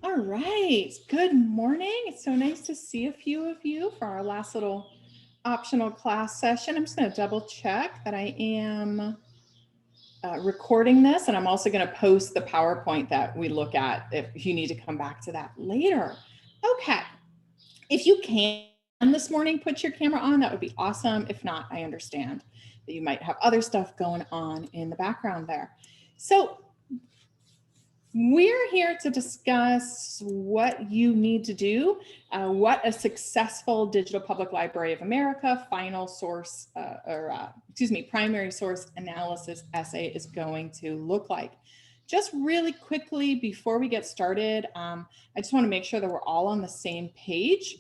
All right, good morning. It's so nice to see a few of you for our last little optional class session. I'm just going to double check that I am recording this, and I'm also going to post the PowerPoint that we look at if you need to come back to that later. Okay, if you can this morning put your camera on, that would be awesome. If not, I understand that you might have other stuff going on in the background there. So we're here to discuss what you need to do, what a successful Digital Public Library of America primary source analysis essay is going to look like. Just really quickly before we get started, I just want to make sure that we're all on the same page.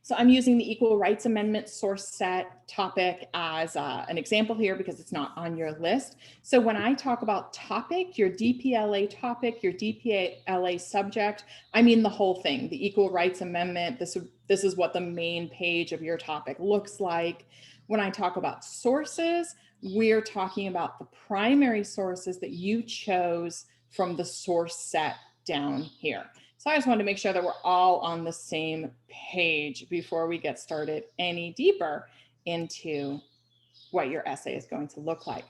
So I'm using the Equal Rights Amendment source set topic as an example here because it's not on your list. So when I talk about topic, your DPLA topic, your DPLA subject, I mean the whole thing, the Equal Rights Amendment. This is what the main page of your topic looks like. When I talk about sources, we're talking about the primary sources that you chose from the source set down here. So I just wanted to make sure that we're all on the same page before we get started any deeper into what your essay is going to look like.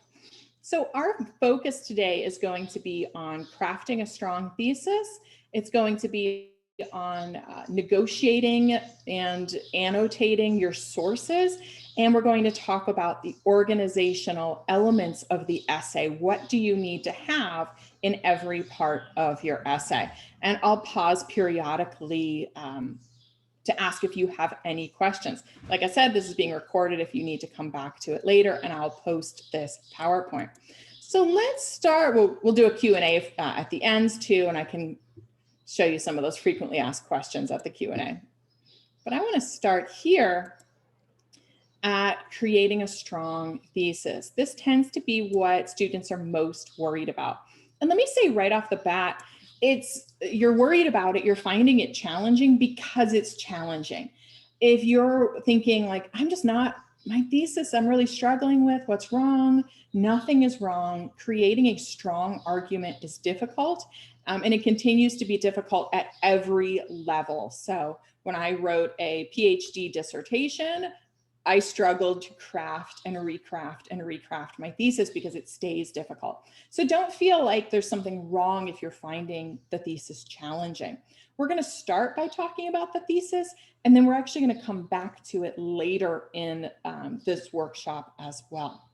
So our focus today is going to be on crafting a strong thesis. It's going to be on negotiating and annotating your sources. And we're going to talk about the organizational elements of the essay. What do you need to have in every part of your essay? And I'll pause periodically to ask if you have any questions. Like I said, this is being recorded if you need to come back to it later, and I'll post this PowerPoint. So let's start. We'll do a Q&A at the ends too, and I can show you some of those frequently asked questions at the Q&A. But I want to start here at creating a strong thesis. This tends to be what students are most worried about. And let me say right off the bat, you're worried about it, you're finding it challenging because it's challenging. If you're thinking like, my thesis, I'm really struggling with, what's wrong? Nothing is wrong. Creating a strong argument is difficult, and it continues to be difficult at every level. So when I wrote a PhD dissertation, I struggled to craft and recraft my thesis because it stays difficult. So don't feel like there's something wrong if you're finding the thesis challenging. We're going to start by talking about the thesis, and then we're actually going to come back to it later in this workshop as well.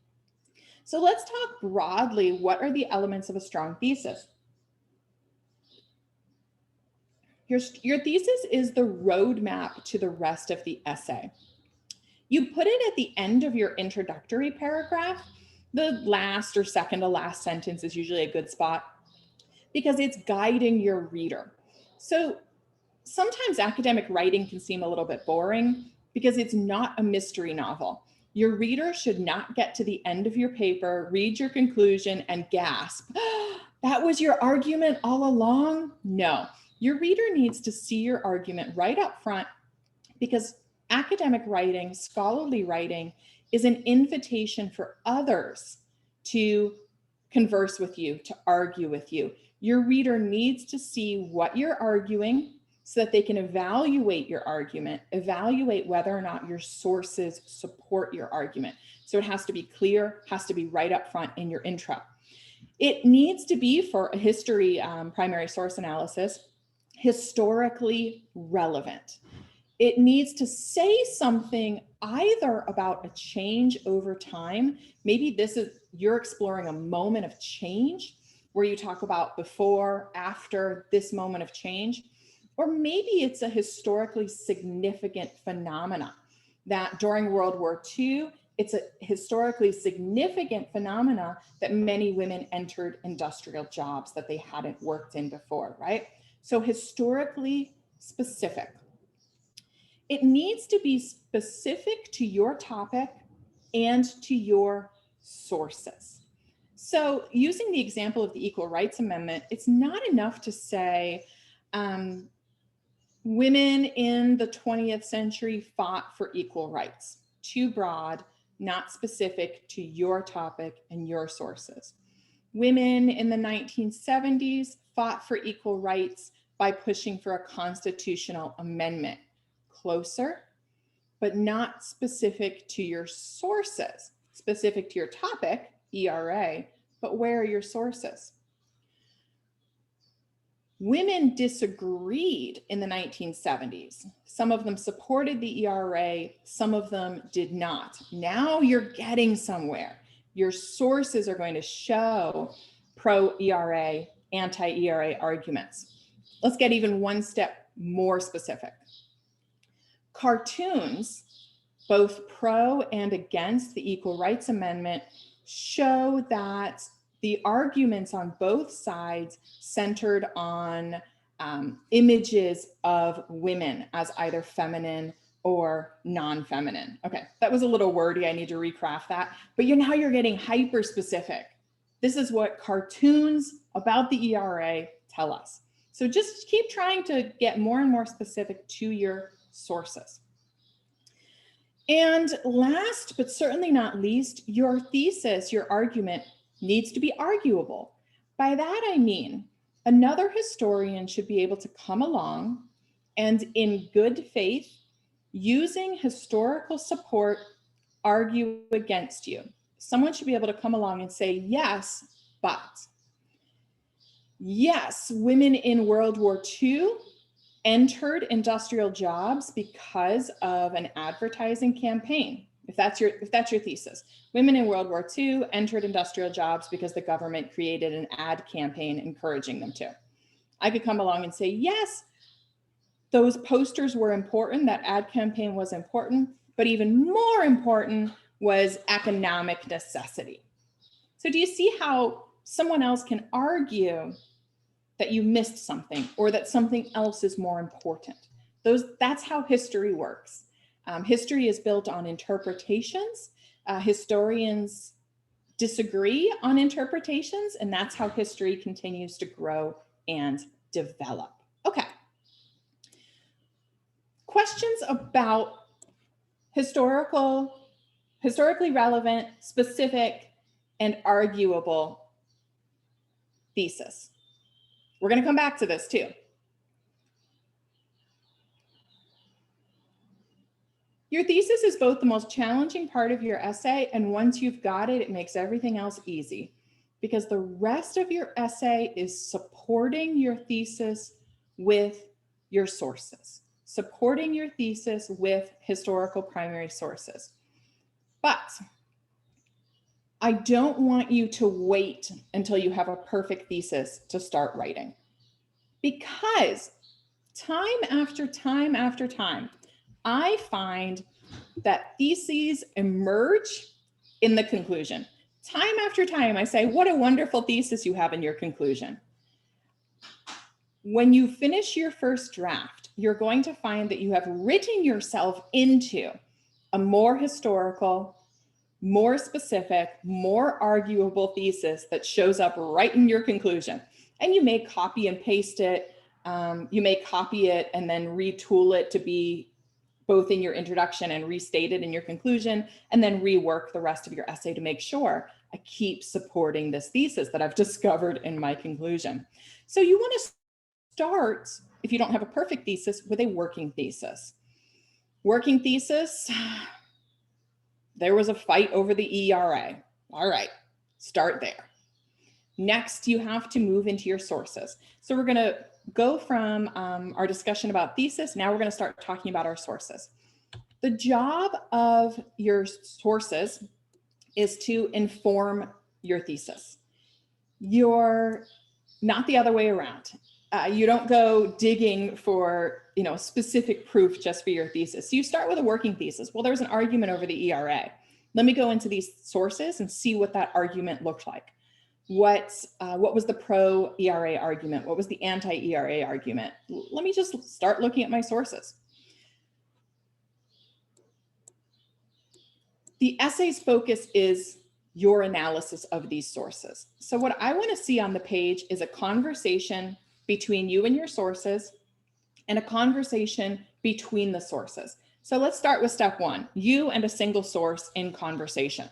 So let's talk broadly. What are the elements of a strong thesis? Your thesis is the roadmap to the rest of the essay. You put it at the end of your introductory paragraph. The last or second to last sentence is usually a good spot because it's guiding your reader. So sometimes academic writing can seem a little bit boring because it's not a mystery novel. Your reader should not get to the end of your paper, read your conclusion, and gasp, "Oh, that was your argument all along?" No, your reader needs to see your argument right up front because academic writing, scholarly writing, is an invitation for others to converse with you, to argue with you. Your reader needs to see what you're arguing so that they can evaluate your argument, evaluate whether or not your sources support your argument. So it has to be clear, has to be right up front in your intro. It needs to be, for a history primary source analysis, historically relevant. It needs to say something either about a change over time. Maybe you're exploring a moment of change where you talk about before, after this moment of change, or maybe it's a historically significant phenomena that during World War II, it's a historically significant phenomena that many women entered industrial jobs that they hadn't worked in before, right? So historically specific. It needs to be specific to your topic and to your sources. So using the example of the Equal Rights Amendment, it's not enough to say women in the 20th century fought for equal rights. Too broad, not specific to your topic and your sources. Women in the 1970s fought for equal rights by pushing for a constitutional amendment. Closer, but not specific to your sources, specific to your topic, ERA, but where are your sources? Women disagreed in the 1970s. Some of them supported the ERA, some of them did not. Now you're getting somewhere. Your sources are going to show pro-ERA, anti-ERA arguments. Let's get even one step more specific. Cartoons, both pro and against the Equal Rights Amendment, show that the arguments on both sides centered on images of women as either feminine or non-feminine. Okay, that was a little wordy. I need to recraft that. But now you're getting hyper specific. This is what cartoons about the ERA tell us. So just keep trying to get more and more specific to your sources. And last, but certainly not least, your thesis, your argument needs to be arguable. By that, I mean, another historian should be able to come along and in good faith, using historical support, argue against you. Someone should be able to come along and say, yes, but yes, women in World War II entered industrial jobs because of an advertising campaign. If that's your thesis, women in World War II entered industrial jobs because the government created an ad campaign encouraging them to. I could come along and say, yes, those posters were important, that ad campaign was important, but even more important was economic necessity. So do you see how someone else can argue that you missed something or that something else is more important? That's how history works. History is built on interpretations. Historians disagree on interpretations, and that's how history continues to grow and develop. Okay. Questions about historically relevant, specific, and arguable thesis. We're going to come back to this too. Your thesis is both the most challenging part of your essay, and once you've got it, it makes everything else easy, because the rest of your essay is supporting your thesis with your sources, supporting your thesis with historical primary sources. But I don't want you to wait until you have a perfect thesis to start writing, because time after time after time, I find that theses emerge in the conclusion. Time after time, I say, what a wonderful thesis you have in your conclusion. When you finish your first draft, you're going to find that you have written yourself into a more historical, more specific, more arguable thesis that shows up right in your conclusion. And you may copy and paste it. You may copy it and then retool it to be both in your introduction and restate it in your conclusion, and then rework the rest of your essay to make sure I keep supporting this thesis that I've discovered in my conclusion. So you want to start, if you don't have a perfect thesis, with a working thesis. Working thesis, there was a fight over the ERA. All right, start there. Next, you have to move into your sources. So we're going to go from our discussion about thesis. Now we're going to start talking about our sources. The job of your sources is to inform your thesis. You're not the other way around. You don't go digging for specific proof just for your thesis. So you start with a working thesis. Well, there's an argument over the ERA. Let me go into these sources and see what that argument looked like. What was the pro-ERA argument? What was the anti-ERA argument? Let me just start looking at my sources. The essay's focus is your analysis of these sources. So what I want to see on the page is a conversation between you and your sources, and a conversation between the sources. So let's start with step one, you and a single source in conversation.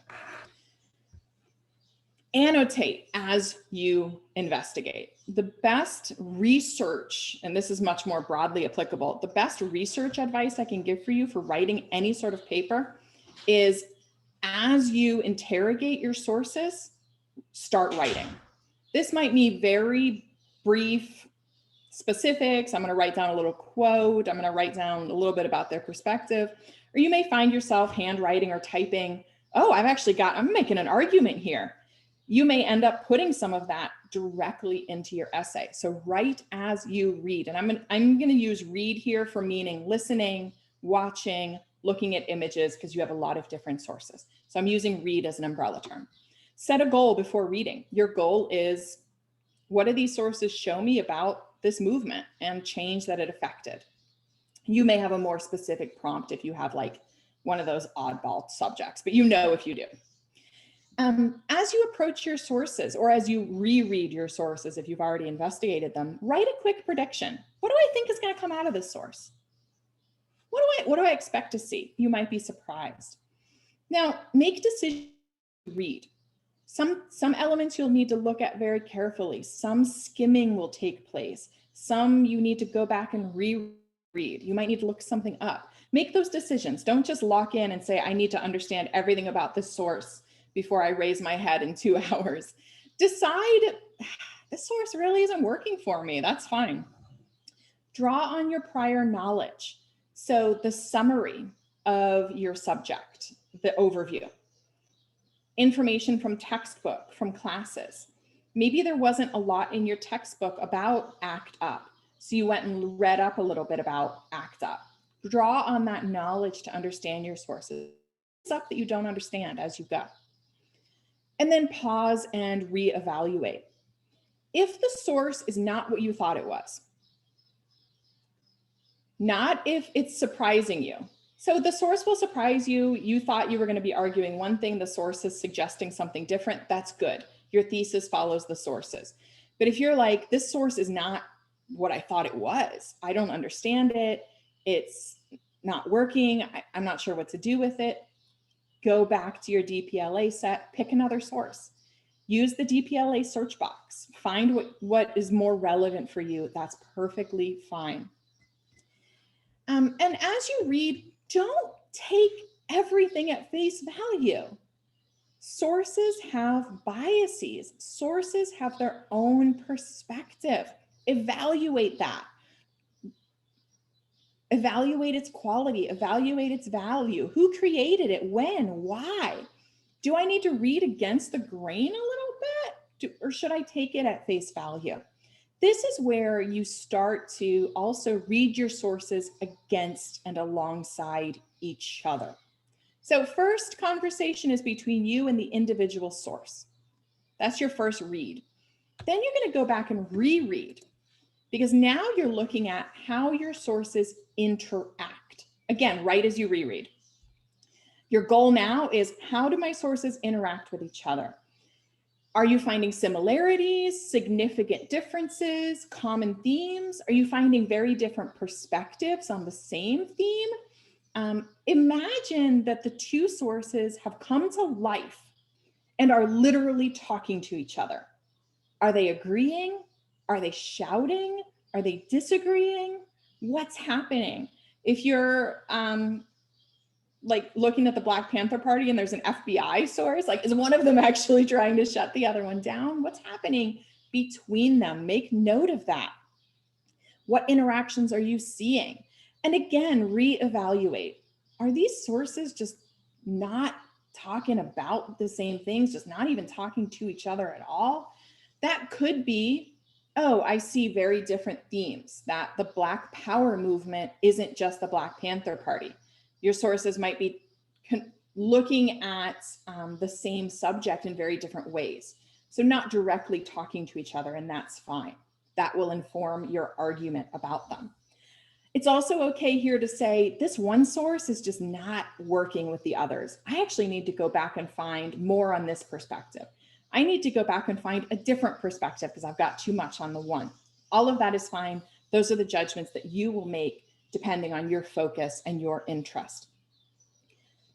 Annotate as you investigate. the best research, and this is much more broadly applicable, the best research advice I can give for you for writing any sort of paper is, as you interrogate your sources, start writing. This might be very brief specifics. I'm going to write down a little quote. I'm going to write down a little bit about their perspective. Or you may find yourself handwriting or typing, oh, I'm making an argument here. You may end up putting some of that directly into your essay. So write as you read. And I'm going to use read here for meaning listening, watching, looking at images, because you have a lot of different sources. So I'm using read as an umbrella term. Set a goal before reading. Your goal is, what do these sources show me about this movement and change that it affected? You may have a more specific prompt if you have like one of those oddball subjects, but you know if you do. As you approach your sources, or as you reread your sources, if you've already investigated them, write a quick prediction. What do I think is going to come out of this source? What do I expect to see? You might be surprised. Now, make decisions to read. Some elements you'll need to look at very carefully. Some skimming will take place. Some you need to go back and reread. You might need to look something up. Make those decisions. Don't just lock in and say, I need to understand everything about this source before I raise my head in 2 hours. Decide, this source really isn't working for me. That's fine. Draw on your prior knowledge. So the summary of your subject, the overview. Information from textbook, from classes. Maybe there wasn't a lot in your textbook about ACT UP, so you went and read up a little bit about ACT UP. Draw on that knowledge to understand your sources. Stuff that you don't understand as you go. And then pause and reevaluate. If the source is not what you thought it was, not if it's surprising you. So the source will surprise you. You thought you were going to be arguing one thing, the source is suggesting something different. That's good. Your thesis follows the sources. But if you're like, this source is not what I thought it was, I don't understand it, it's not working, I'm not sure what to do with it, go back to your DPLA set, pick another source. Use the DPLA search box. Find what is more relevant for you. That's perfectly fine. And as you read, don't take everything at face value. Sources have biases. Sources have their own perspective. Evaluate that. Evaluate its quality, evaluate its value. Who created it? When? Why? Do I need to read against the grain a little bit? Or should I take it at face value? This is where you start to also read your sources against and alongside each other. So first conversation is between you and the individual source. That's your first read. Then you're going to go back and reread, because now you're looking at how your sources interact. Again, right as you reread. Your goal now is, how do my sources interact with each other? Are you finding similarities, significant differences, common themes? Are you finding very different perspectives on the same theme? Imagine that the two sources have come to life and are literally talking to each other. Are they agreeing? Are they shouting? Are they disagreeing? What's happening? If you're like looking at the Black Panther Party and there's an FBI source, like, is one of them actually trying to shut the other one down? What's happening between them? Make note of that. What interactions are you seeing? And again, reevaluate. Are these sources just not talking about the same things, just not even talking to each other at all? That could be, oh, I see very different themes, that the Black Power movement isn't just the Black Panther Party. Your sources might be looking at the same subject in very different ways. So not directly talking to each other, and that's fine. That will inform your argument about them. It's also okay here to say, this one source is just not working with the others. I actually need to go back and find more on this perspective. I need to go back and find a different perspective because I've got too much on the one. All of that is fine. Those are the judgments that you will make depending on your focus and your interest.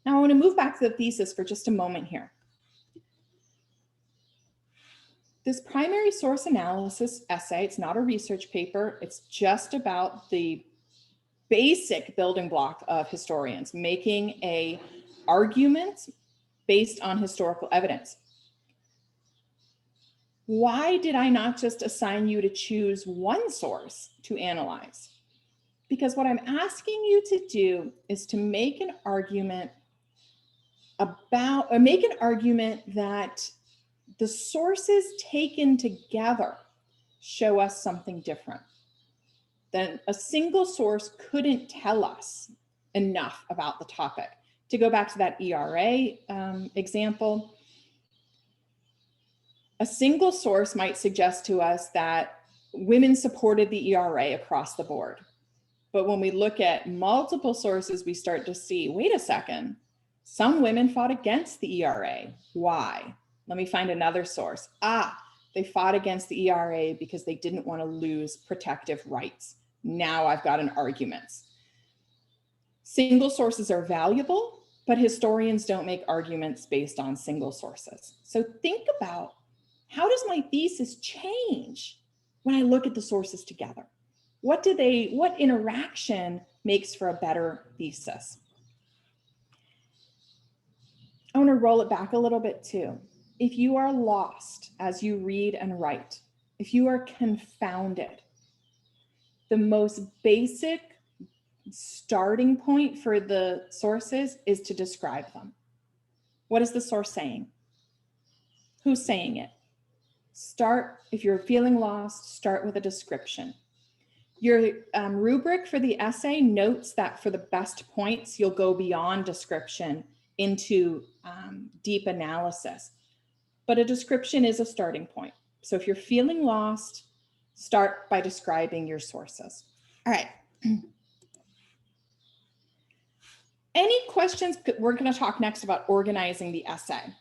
Now I want to move back to the thesis for just a moment here. This primary source analysis essay, it's not a research paper, it's just about the basic building block of historians, making a argument based on historical evidence. Why did I not just assign you to choose one source to analyze? Because what I'm asking you to do is to make an argument that the sources taken together show us something different. Then a single source couldn't tell us enough about the topic. To go back to that ERA example, a single source might suggest to us that women supported the ERA across the board. But when we look at multiple sources, we start to see, wait a second, some women fought against the ERA. Why? Let me find another source. They fought against the ERA because they didn't want to lose protective rights. Now I've got an argument. Single sources are valuable, but historians don't make arguments based on single sources. So think about, how does my thesis change when I look at the sources together? What interaction makes for a better thesis? I want to roll it back a little bit too. If you are lost as you read and write, if you are confounded, the most basic starting point for the sources is to describe them. What is the source saying? Who's saying it? If you're feeling lost, start with a description. Your rubric for the essay notes that for the best points, you'll go beyond description into deep analysis. But a description is a starting point. So if you're feeling lost, start by describing your sources. All right. Any questions? We're going to talk next about organizing the essay.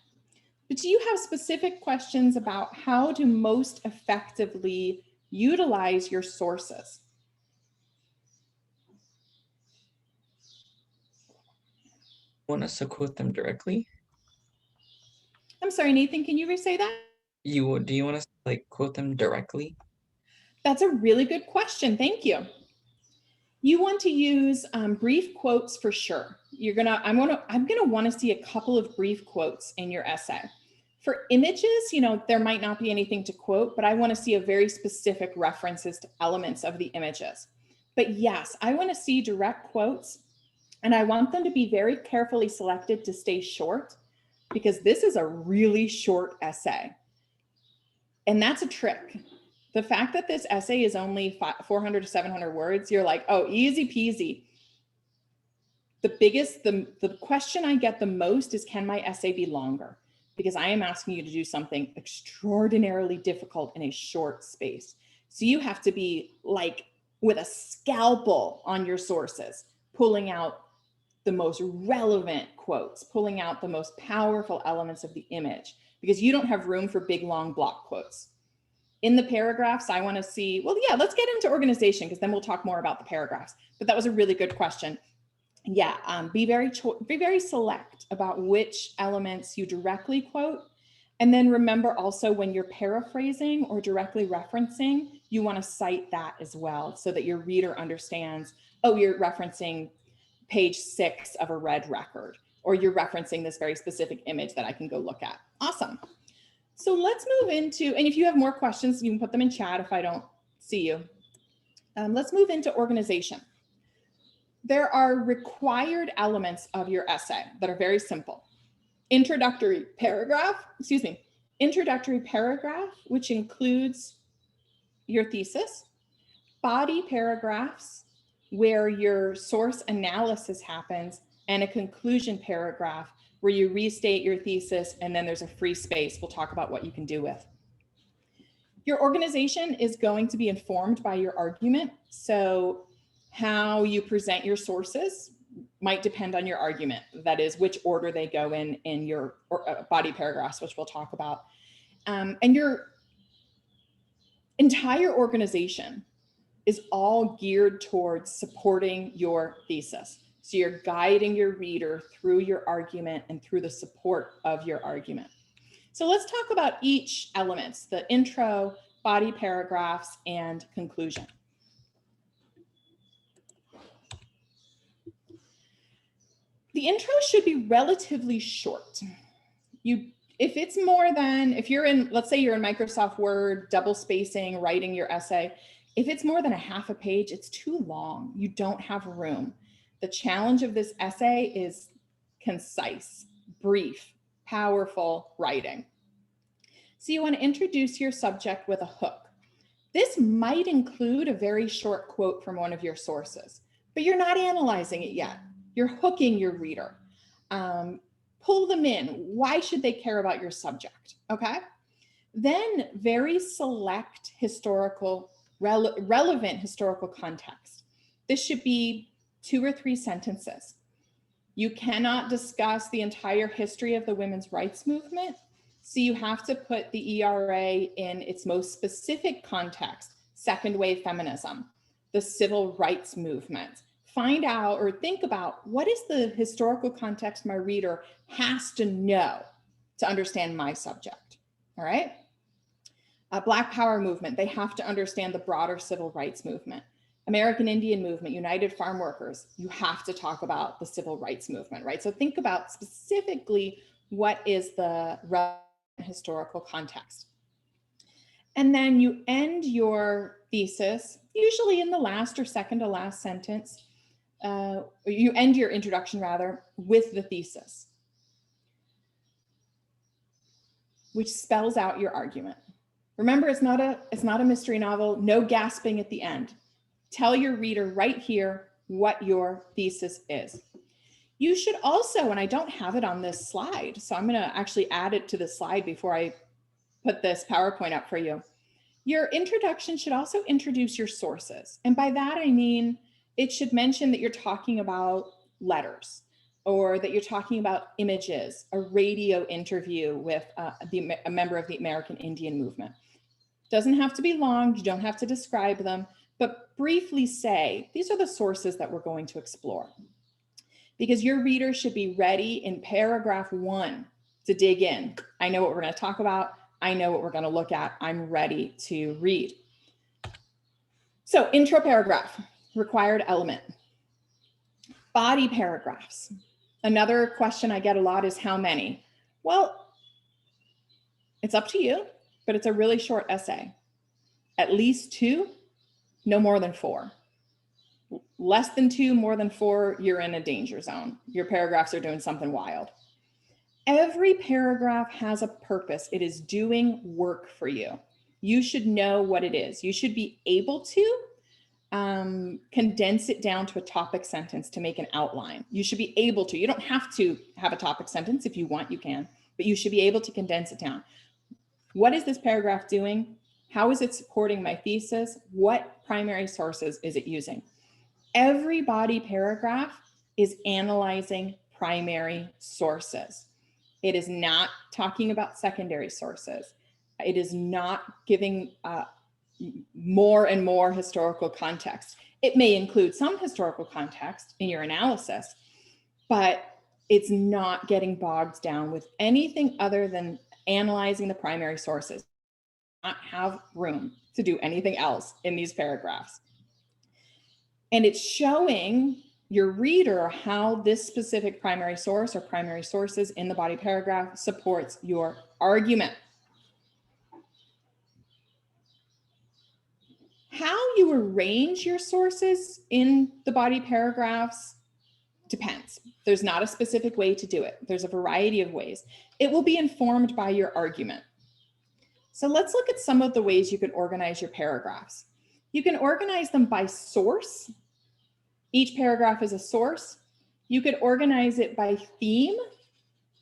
But do you have specific questions about how to most effectively utilize your sources? Want us to quote them directly? I'm sorry, Nathan, can you re-say that? Do you want us to like quote them directly? That's a really good question. Thank you. You want to use brief quotes for sure. I'm gonna want to see a couple of brief quotes in your essay. For images, there might not be anything to quote, but I want to see a very specific references to elements of the images. But yes, I want to see direct quotes, and I want them to be very carefully selected to stay short, because this is a really short essay. And that's a trick. The fact that this essay is only 400 to 700 words, you're like, oh, easy peasy. The question I get the most is, can my essay be longer? Because I am asking you to do something extraordinarily difficult in a short space. So you have to be like with a scalpel on your sources, pulling out the most relevant quotes, pulling out the most powerful elements of the image, because you don't have room for big, long block quotes. In the paragraphs, I want to see, well, yeah, let's get into organization, because then we'll talk more about the paragraphs. But that was a really good question. Yeah, be very select about which elements you directly quote. And then remember also, when you're paraphrasing or directly referencing, you want to cite that as well, so that your reader understands, oh, you're referencing page 6 of a red record, or you're referencing this very specific image that I can go look at. Awesome. So let's move into, and if you have more questions, you can put them in chat if I don't see you. Let's move into organization. There are required elements of your essay that are very simple. Introductory paragraph, which includes your thesis, body paragraphs where your source analysis happens, and a conclusion paragraph where you restate your thesis, and then there's a free space we'll talk about what you can do with. Your organization is going to be informed by your argument. So how you present your sources might depend on your argument. That is, which order they go in your body paragraphs, which we'll talk about. And your entire organization is all geared towards supporting your thesis. So you're guiding your reader through your argument and through the support of your argument. So let's talk about each elements, the intro, body paragraphs, and conclusion. The intro should be relatively short. If you're in, let's say you're in Microsoft Word, double spacing, writing your essay, if it's more than a half a page, it's too long. You don't have room. The challenge of this essay is concise, brief, powerful writing. So you want to introduce your subject with a hook. This might include a very short quote from one of your sources, but you're not analyzing it yet. You're hooking your reader. Pull them in. Why should they care about your subject? Okay. Then very select relevant historical context. This should be 2 or 3 sentences. You cannot discuss the entire history of the women's rights movement. So you have to put the ERA in its most specific context, second wave feminism, the civil rights movement. Find out or think about what is the historical context my reader has to know to understand my subject, all right? Black Power movement, they have to understand the broader civil rights movement. American Indian movement, United Farm Workers, you have to talk about the civil rights movement, right? So think about specifically what is the relevant historical context. And then you end your thesis, usually in the last or second to last sentence. You end your introduction rather with the thesis, which spells out your argument. Remember, it's not a mystery novel, no gasping at the end. Tell your reader right here what your thesis is. You should also, and I don't have it on this slide, so I'm going to actually add it to the slide before I put this PowerPoint up for you. Your introduction should also introduce your sources. And by that, I mean, it should mention that you're talking about letters or that you're talking about images, a radio interview with a member of the American Indian movement. Doesn't have to be long, you don't have to describe them, but briefly say, these are the sources that we're going to explore. Because your reader should be ready in paragraph 1 to dig in. I know what we're going to talk about. I know what we're going to look at. I'm ready to read. So intro paragraph, required element. Body paragraphs. Another question I get a lot is how many? Well, it's up to you, but it's a really short essay. At least 2, no more than 4. Less than 2, more than 4, you're in a danger zone. Your paragraphs are doing something wild. Every paragraph has a purpose. It is doing work for you. You should know what it is. You should be able to condense it down to a topic sentence to make an outline. You should be able to. You don't have to have a topic sentence. If you want, you can, but you should be able to condense it down. What is this paragraph doing? How is it supporting my thesis? What primary sources is it using? Every body paragraph is analyzing primary sources. It is not talking about secondary sources. It is not giving more and more historical context. It may include some historical context in your analysis, but it's not getting bogged down with anything other than analyzing the primary sources. Not have room to do anything else in these paragraphs. And it's showing your reader how this specific primary source or primary sources in the body paragraph supports your argument. How you arrange your sources in the body paragraphs depends. There's not a specific way to do it. There's a variety of ways. It will be informed by your argument. So let's look at some of the ways you can organize your paragraphs. You can organize them by source. Each paragraph is a source. You could organize it by theme,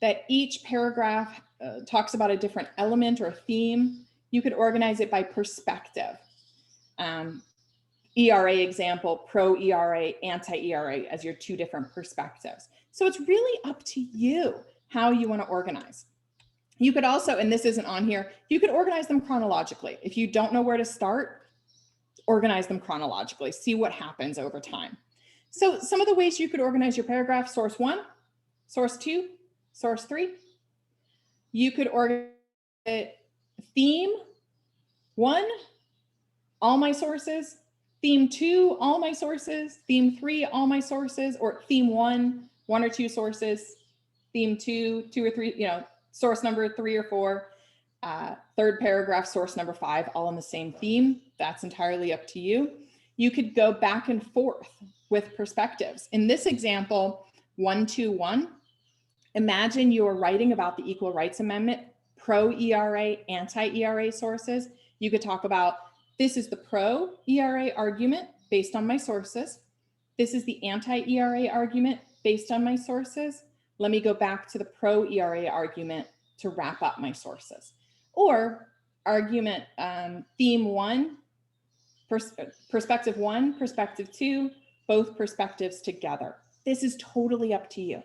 that each paragraph talks about a different element or theme. You could organize it by perspective. ERA example, pro-ERA, anti-ERA as your 2 different perspectives. So it's really up to you how you want to organize. You could also, and this isn't on here, you could organize them chronologically. If you don't know where to start, organize them chronologically, see what happens over time. So some of the ways you could organize your paragraph: source 1, source 2, source 3. You could organize theme 1, all my sources, theme 2, all my sources, theme 3, all my sources, or theme 1, 1 or 2 sources, theme 2, 2 or 3, you know, source number 3 or 4, third paragraph, source number 5, all on the same theme. That's entirely up to you. You could go back and forth with perspectives. In this example, 1, 2, 1, imagine you're writing about the Equal Rights Amendment, pro-ERA, anti-ERA sources. You could talk about, this is the pro-ERA argument based on my sources. This is the anti-ERA argument based on my sources. Let me go back to the pro-ERA argument to wrap up my sources. Or argument theme 1, perspective 1, perspective 2, both perspectives together. This is totally up to you.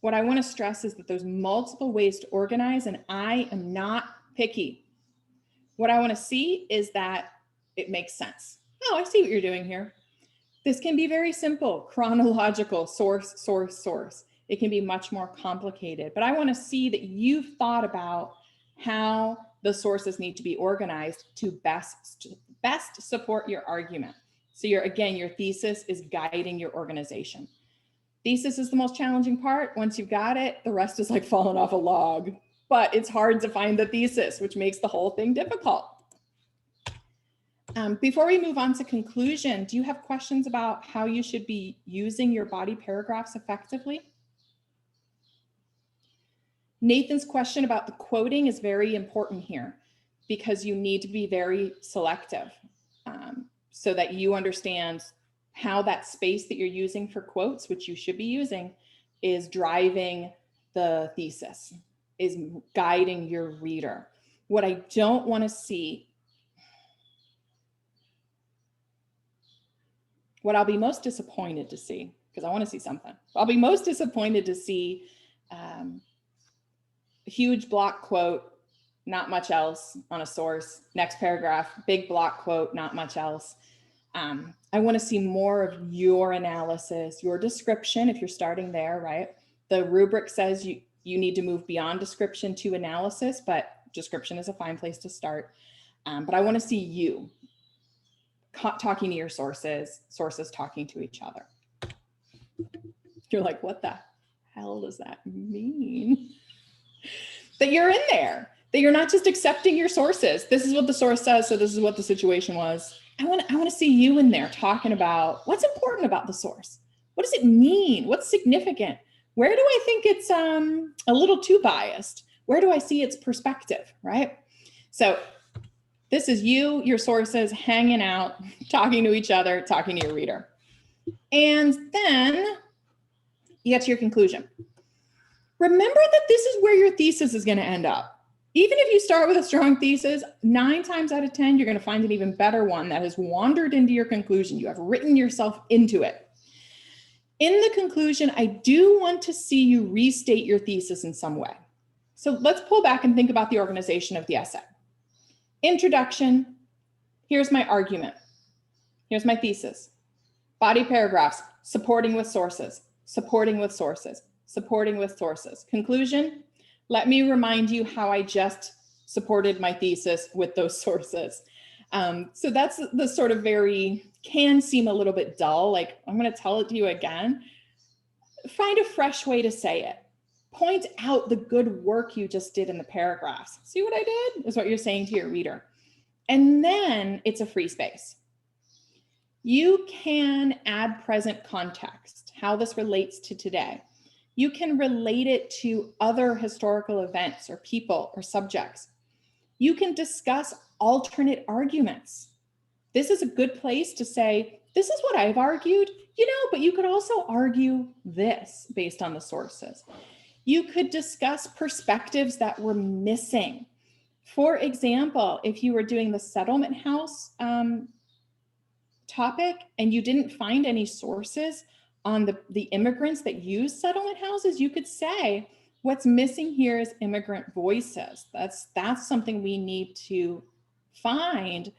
What I want to stress is that there's multiple ways to organize, and I am not picky. What I want to see is that it makes sense. Oh, I see what you're doing here. This can be very simple, chronological, source, source, source. It can be much more complicated, but I want to see that you've thought about how the sources need to be organized to best support your argument. So again, your thesis is guiding your organization. Thesis is the most challenging part. Once you've got it, the rest is like falling off a log, but it's hard to find the thesis, which makes the whole thing difficult. Before we move on to conclusion, do you have questions about how you should be using your body paragraphs effectively? Nathan's question about the quoting is very important here because you need to be very selective so that you understand how that space that you're using for quotes, which you should be using, is driving the thesis, is guiding your reader. What I don't want to see, what I'll be most disappointed to see, because I want to see something, I'll be most disappointed to see a huge block quote, not much else on a source. Next paragraph, big block quote, not much else. I want to see more of your analysis, your description, if you're starting there, right? The rubric says you need to move beyond description to analysis, but description is a fine place to start. But I want to see you talking to your sources, sources talking to each other. You're like, what the hell does that mean? That you're in there, that you're not just accepting your sources. This is what the source says, so this is what the situation was. I want to see you in there talking about what's important about the source. What does it mean? What's significant? Where do I think it's a little too biased? Where do I see its perspective, right? So this is you, your sources, hanging out, talking to each other, talking to your reader. And then you get to your conclusion. Remember that this is where your thesis is going to end up. Even if you start with a strong thesis, 9 times out of 10, you're going to find an even better one that has wandered into your conclusion. You have written yourself into it. In the conclusion, I do want to see you restate your thesis in some way. So let's pull back and think about the organization of the essay. Introduction, here's my argument. Here's my thesis. Body paragraphs, supporting with sources, supporting with sources, supporting with sources. Conclusion, let me remind you how I just supported my thesis with those sources. So that's the sort of can seem a little bit dull, like I'm going to tell it to you again. Find a fresh way to say it. Point out the good work you just did in the paragraphs. See what I did? Is what you're saying to your reader. And then it's a free space. You can add present context, how this relates to today. You can relate it to other historical events or people or subjects. You can discuss alternate arguments. This is a good place to say, this is what I've argued, but you could also argue this based on the sources. You could discuss perspectives that were missing. For example, if you were doing the settlement house topic and you didn't find any sources on the immigrants that use settlement houses, you could say, what's missing here is immigrant voices. That's something we need to find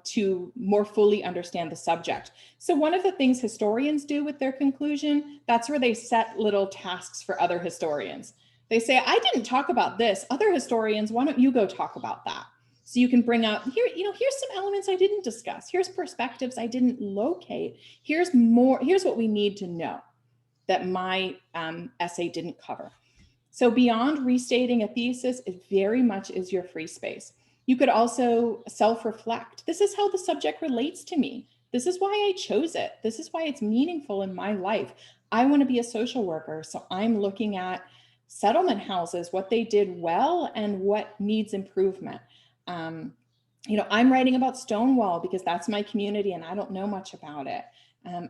to more fully understand the subject. So one of the things historians do with their conclusion, that's where they set little tasks for other historians. They say, I didn't talk about this. Other historians, why don't you go talk about that? So you can bring up here, here's some elements I didn't discuss. Here's perspectives I didn't locate. Here's what we need to know that my essay didn't cover. So beyond restating a thesis, it very much is your free space. You could also self-reflect. This is how the subject relates to me. This is why I chose it. This is why it's meaningful in my life. I want to be a social worker, so I'm looking at settlement houses, what they did well and what needs improvement. I'm writing about Stonewall because that's my community and I don't know much about it.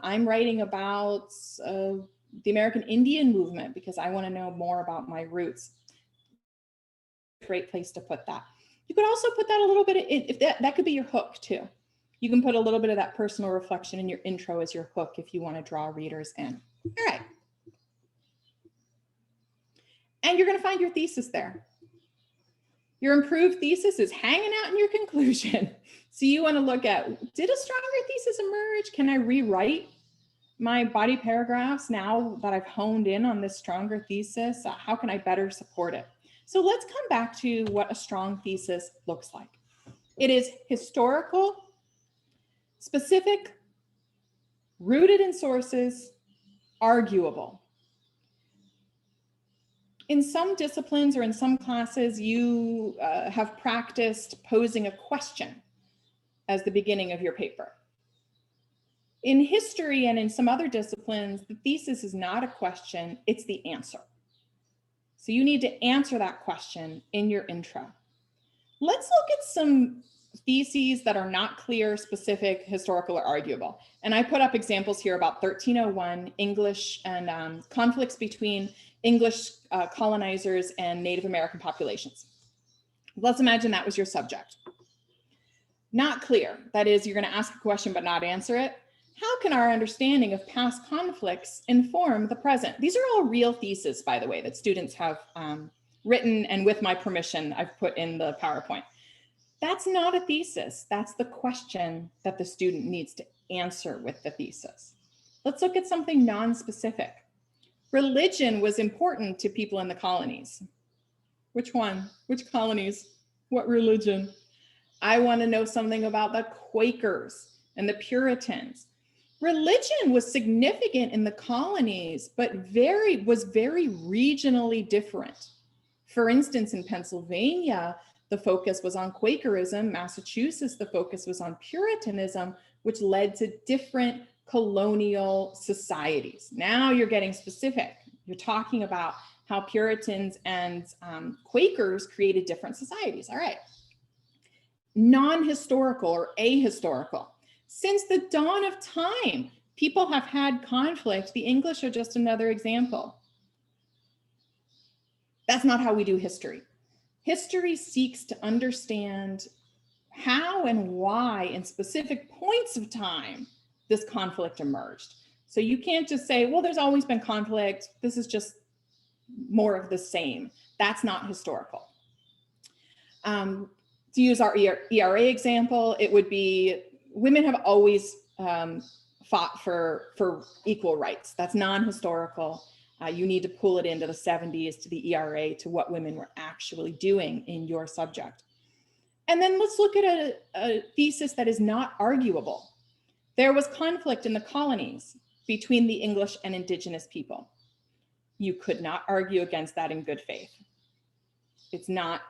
I'm writing about the American Indian movement because I want to know more about my roots. Great place to put that. You could also put that a little bit, if that could be your hook too. You can put a little bit of that personal reflection in your intro as your hook if you want to draw readers in. All right. And you're going to find your thesis there. Your improved thesis is hanging out in your conclusion. So you want to look at, did a stronger thesis emerge? Can I rewrite my body paragraphs now that I've honed in on this stronger thesis? How can I better support it? So let's come back to what a strong thesis looks like. It is historical, specific, rooted in sources, arguable. In some disciplines or in some classes, you have practiced posing a question as the beginning of your paper. In history and in some other disciplines, the thesis is not a question, it's the answer. So you need to answer that question in your intro. Let's look at some theses that are not clear, specific, historical, or arguable. And I put up examples here about 1301, English and conflicts between English colonizers and Native American populations. Let's imagine that was your subject. Not clear. That is, you're going to ask a question but not answer it. How can our understanding of past conflicts inform the present? These are all real theses, by the way, that students have written, and with my permission, I've put in the PowerPoint. That's not a thesis. That's the question that the student needs to answer with the thesis. Let's look at something non-specific. Religion was important to people in the colonies. Which one? Which colonies? What religion? I want to know something about the Quakers and the Puritans. Religion was significant in the colonies, but was very regionally different. For instance, in Pennsylvania, the focus was on Quakerism. Massachusetts, the focus was on Puritanism, which led to different colonial societies. Now you're getting specific. You're talking about how Puritans and Quakers created different societies. All right. Non-historical or ahistorical. Since the dawn of time, people have had conflict. The English are just another example. That's not how we do history. History seeks to understand how and why in specific points of time this conflict emerged. So you can't just say, well, there's always been conflict. This is just more of the same. That's not historical. To use our ERA example, it would be women have always fought for equal rights. That's non-historical. You need to pull it into the 70s to the ERA to what women were actually doing in your subject. And then let's look at a thesis that is not arguable. There was conflict in the colonies between the English and indigenous people. You could not argue against that in good faith. It's not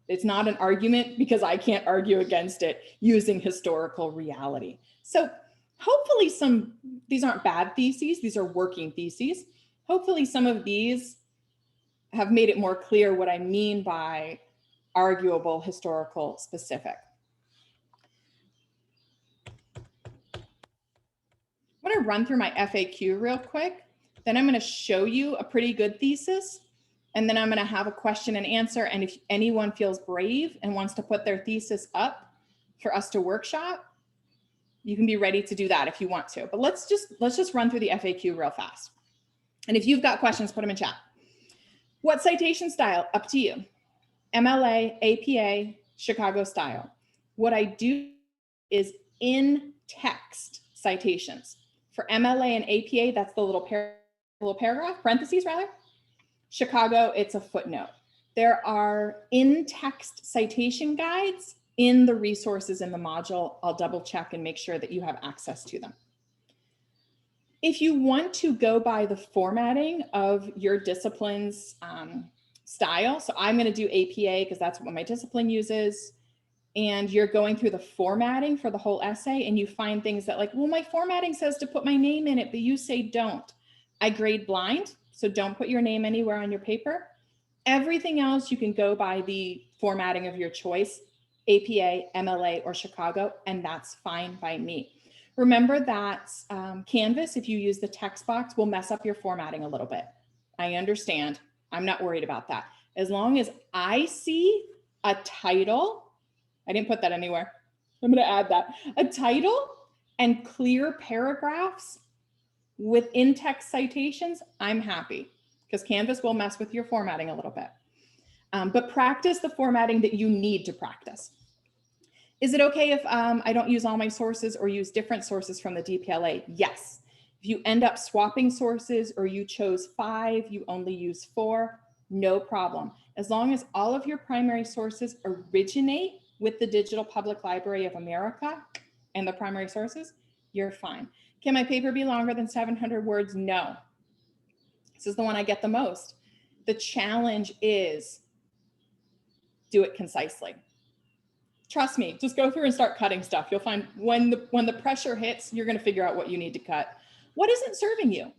an argument because I can't argue against it using historical reality. So hopefully these aren't bad theses, these are working theses. Hopefully some of these have made it more clear what I mean by arguable, historical, specific. I'm going to run through my FAQ real quick. Then I'm going to show you a pretty good thesis. And then I'm going to have a question and answer. And if anyone feels brave and wants to put their thesis up for us to workshop, you can be ready to do that if you want to. But let's just run through the FAQ real fast. And if you've got questions, put them in chat. What citation style? Up to you. MLA, APA, Chicago style. What I do is in text citations. For MLA and APA, that's the little paragraph, parentheses rather. Chicago, it's a footnote. There are in-text citation guides in the resources in the module. I'll double check and make sure that you have access to them. If you want to go by the formatting of your discipline's style, so I'm going to do APA because that's what my discipline uses, and you're going through the formatting for the whole essay and you find things that like, well, my formatting says to put my name in it, but you say don't. I grade blind, so don't put your name anywhere on your paper. Everything else you can go by the formatting of your choice, APA, MLA, or Chicago, and that's fine by me. Remember that Canvas, if you use the text box, will mess up your formatting a little bit. I understand. I'm not worried about that. As long as I see a title, I didn't put that anywhere. I'm going to add that. A title and clear paragraphs with in-text citations, I'm happy because Canvas will mess with your formatting a little bit. But practice the formatting that you need to practice. Is it okay if I don't use all my sources or use different sources from the DPLA? Yes. If you end up swapping sources or you chose 5, you only use 4, no problem. As long as all of your primary sources originate with the Digital Public Library of America and the primary sources, you're fine. Can my paper be longer than 700 words? No. This is the one I get the most. The challenge is do it concisely. Trust me, just go through and start cutting stuff. You'll find when the pressure hits, you're going to figure out what you need to cut. What isn't serving you?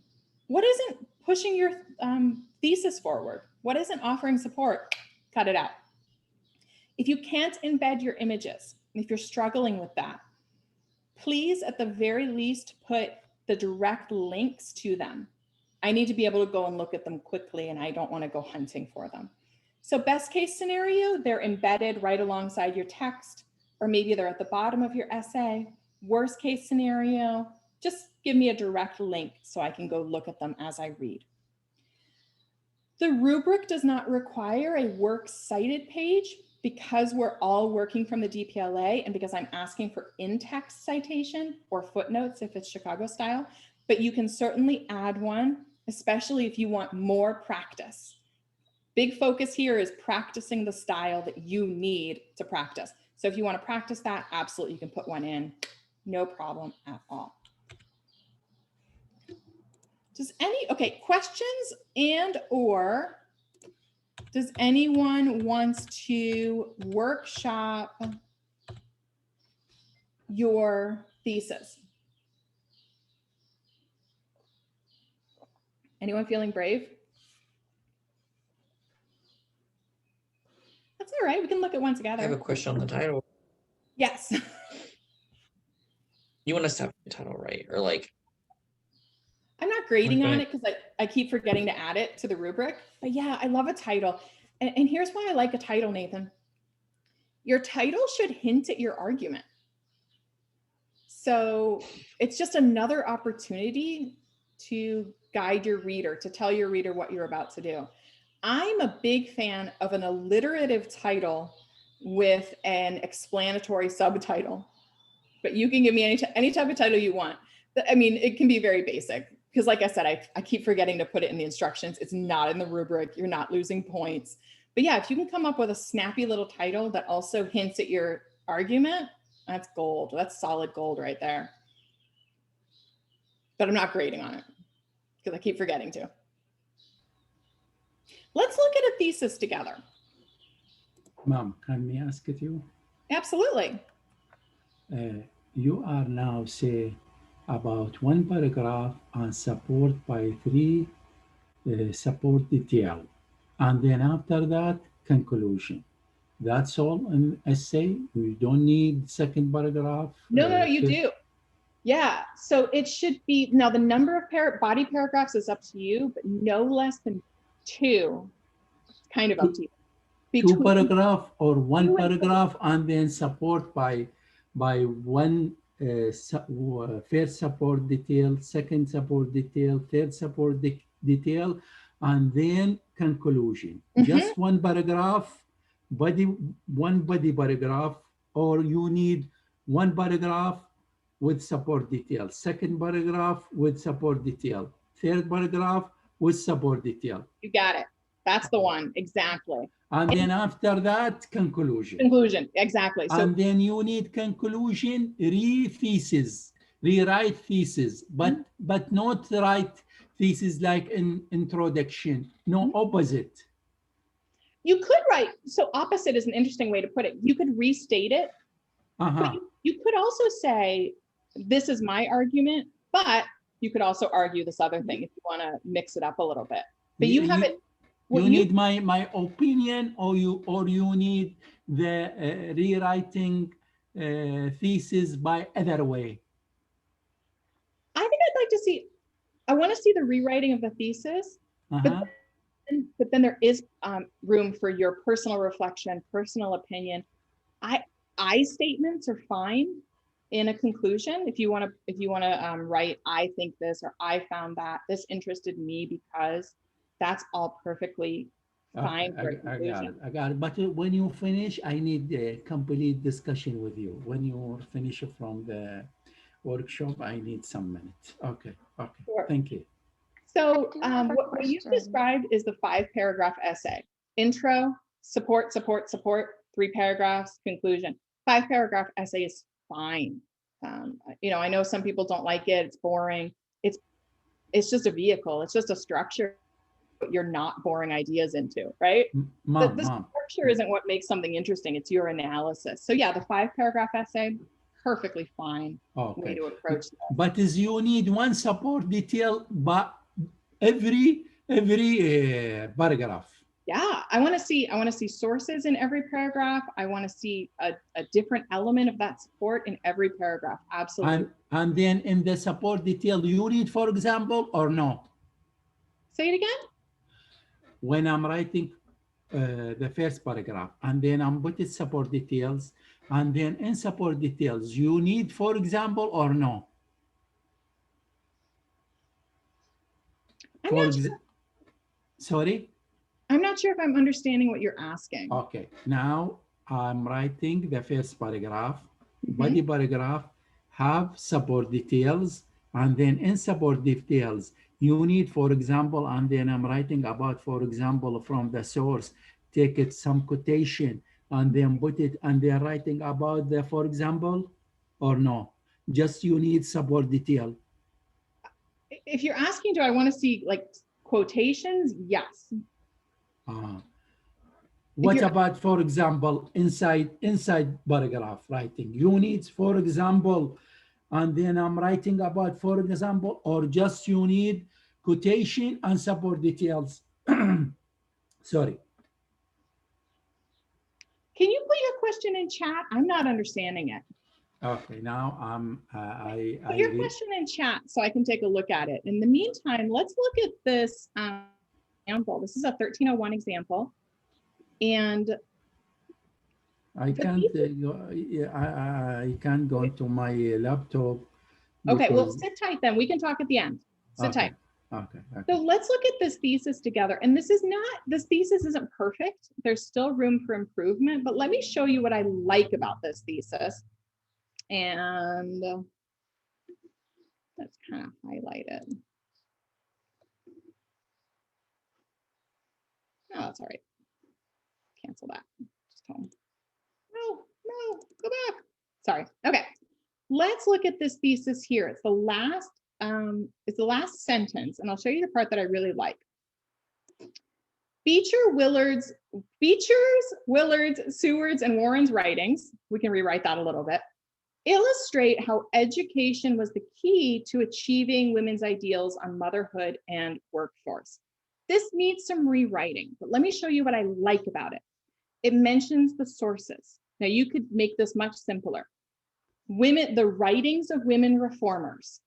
What isn't pushing your thesis forward? What isn't offering support? Cut it out. If you can't embed your images, if you're struggling with that, please at the very least put the direct links to them. I need to be able to go and look at them quickly and I don't want to go hunting for them. So best case scenario, they're embedded right alongside your text, or maybe they're at the bottom of your essay. Worst case scenario, just give me a direct link so I can go look at them as I read. The rubric does not require a works cited page because we're all working from the DPLA and because I'm asking for in-text citation or footnotes if it's Chicago style, but you can certainly add one, especially if you want more practice. Big focus here is practicing the style that you need to practice. So if you want to practice that, absolutely, you can put one in, no problem at all. Okay, questions or does anyone want to workshop your thesis? Anyone feeling brave? That's all right. We can look at one together. I have a question on the title. Yes. You want us to have the title right, or like? I'm not grading on it because I keep forgetting to add it to the rubric. But yeah, I love a title. And here's why I like a title, Nathan. Your title should hint at your argument. So it's just another opportunity to guide your reader, to tell your reader what you're about to do. I'm a big fan of an alliterative title with an explanatory subtitle, but you can give me any type of title you want. I mean, it can be very basic because like I said, I keep forgetting to put it in the instructions. It's not in the rubric. You're not losing points. But yeah, if you can come up with a snappy little title that also hints at your argument, that's gold. That's solid gold right there. But I'm not grading on it because I keep forgetting to. Let's look at a thesis together. Ma'am, can me ask it you? Absolutely. You are now say about one paragraph and support by 3 support detail. And then after that, conclusion. That's all in essay. We don't need second paragraph. No, you do. Yeah, so it should be, now the number of body paragraphs is up to you, but no less than 2, kind of up to you. 2 paragraph or 1 paragraph and then support by one first support detail, second support detail, third support detail, and then conclusion. Just 1 paragraph, one body paragraph, or you need 1 paragraph with support detail, second paragraph with support detail, third paragraph with support detail. You got it. That's the one, exactly. And then after that, conclusion. Conclusion, exactly. So And then you need conclusion, thesis, rewrite thesis, but not write thesis like in introduction. No, opposite. you could write, so opposite is an interesting way to put it. You could restate it, but you could also say, this is my argument, but you could also argue this other thing if you want to mix it up a little bit. But you have it. You need my opinion, or you need the rewriting thesis by other way. I think I'd like to see, I want to see the rewriting of the thesis, but then there is room for your personal reflection, personal opinion. I statements are fine in a conclusion. If you want to write, I think this, or I found that, this interested me because, that's all perfectly fine. I got it. But when you finish, I need a complete discussion with you. When you finish from the workshop, I need some minutes. Okay. Sure. Thank you. So what you've described is the 5-paragraph essay. Intro, support, 3 paragraphs, conclusion. 5-paragraph essay is fine. I know some people don't like it. It's boring. It's just a vehicle. It's just a structure you're not boring ideas into, right? The structure isn't what makes something interesting. It's your analysis. So yeah, the 5-paragraph essay, perfectly fine way to approach that. But you need one support detail, but every paragraph. Yeah, I want to see sources in every paragraph. I want to see a different element of that support in every paragraph. Absolutely. And then in the support detail, you need, for example, or no? Say it again. When I'm writing the first paragraph, and then I'm putting support details, and then in support details, you need, for example, or no? Sorry? I'm not sure if I'm understanding what you're asking. Okay, now I'm writing the first paragraph, body paragraph, have support details, and then in support details, you need, for example, and then I'm writing about, for example, from the source, take it some quotation, and then put it, and then writing about the, for example, or no? Just you need support detail. If you're asking, do I want to see like quotations? Yes. What about, for example, inside paragraph writing? You need, for example, and then I'm writing about, for example, or just you need quotation and support details. Sorry. Can you put your question in chat? I'm not understanding it. Okay, now put your question in chat so I can take a look at it. In the meantime, let's look at this example. This is a 1301 example. And I can't I can't go into my laptop. Okay, well, sit tight then. We can talk at the end. Sit tight. Okay. So let's look at this thesis together. And this thesis isn't perfect. There's still room for improvement, but let me show you what I like about this thesis. And let's kind of highlight it. Oh, that's all right. Cancel that. Just home. No, go back. Sorry. Okay. Let's look at this thesis here. It's the last sentence, and I'll show you the part that I really like. Features Willard's, Seward's, and Warren's writings, we can rewrite that a little bit, illustrate how education was the key to achieving women's ideals on motherhood and workforce. This needs some rewriting, but let me show you what I like about it. It mentions the sources. Now you could make this much simpler. The writings of women reformers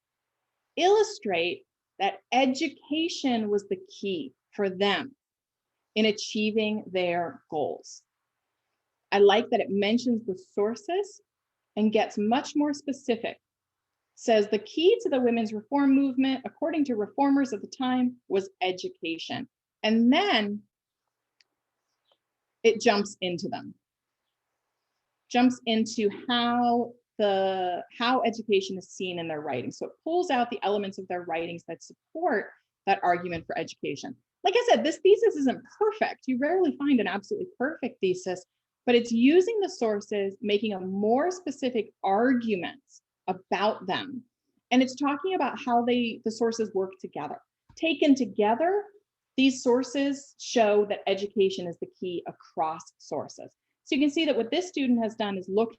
illustrate that education was the key for them in achieving their goals. I like that it mentions the sources and gets much more specific. Says the key to the women's reform movement, according to reformers at the time, was education. And then it jumps into them. Jumps into how education is seen in their writings. So it pulls out the elements of their writings that support that argument for education. like I said, this thesis isn't perfect. You rarely find an absolutely perfect thesis, but it's using the sources, making a more specific arguments about them. And it's talking about how the sources work together. Taken together, these sources show that education is the key across sources. So you can see that what this student has done is look